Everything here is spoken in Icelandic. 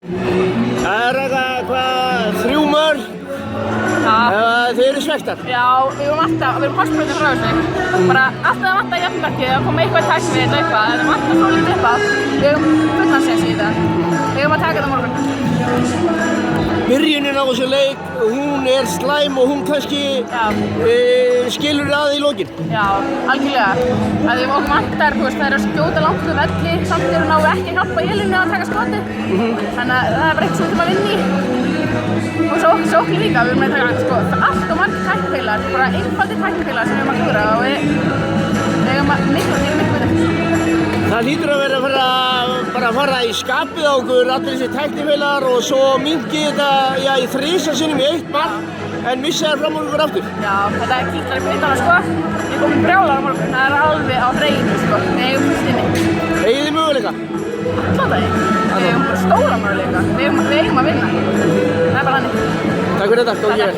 Það hvað, 3 mörg. Þið eru svektar? Já, við erum horsbröndin frá þessu. Bara alltaf að vanta jafnmarkið að koma eitthvað í tækni eða eitthvað. En það vantar svo lítið upp að við erum fullansens í þetta. Við erum að taka þetta morgun. Byrjunin á þessu leik, hún er slæm og hún kannski skilur að í lokin. Já, algjörlega. Að við okkur vantar, það er að skjóta langt út á velli, samt náum við ekki að hjálpa Elínu að taka skotið. Þannig að það er bara eitthvað sem við þurfum að vinna í. Og sókn líka, við erum að taka allt og margir tæknifeilar, bara einfaldir tæknifeilar sem við erum að klúðra og við eigum að mikla Það hlýtur að vera að fara í skapið á okkur, allir þessi tæknifeilar og svo minnki þetta í 3 sinnum í 1 mark en missa þær fram úr okkur aftur. Já, þetta kíklar í bitana sko. Við komum brjálar á morgun, það er alveg á hreinu sko. Við eigum fyrst inni. Eigið þið möguleika? Alltaf við eigum stóra möguleika. Við eigum að vinna. Það er bara hannig. Takk fyrir þetta, góð vel.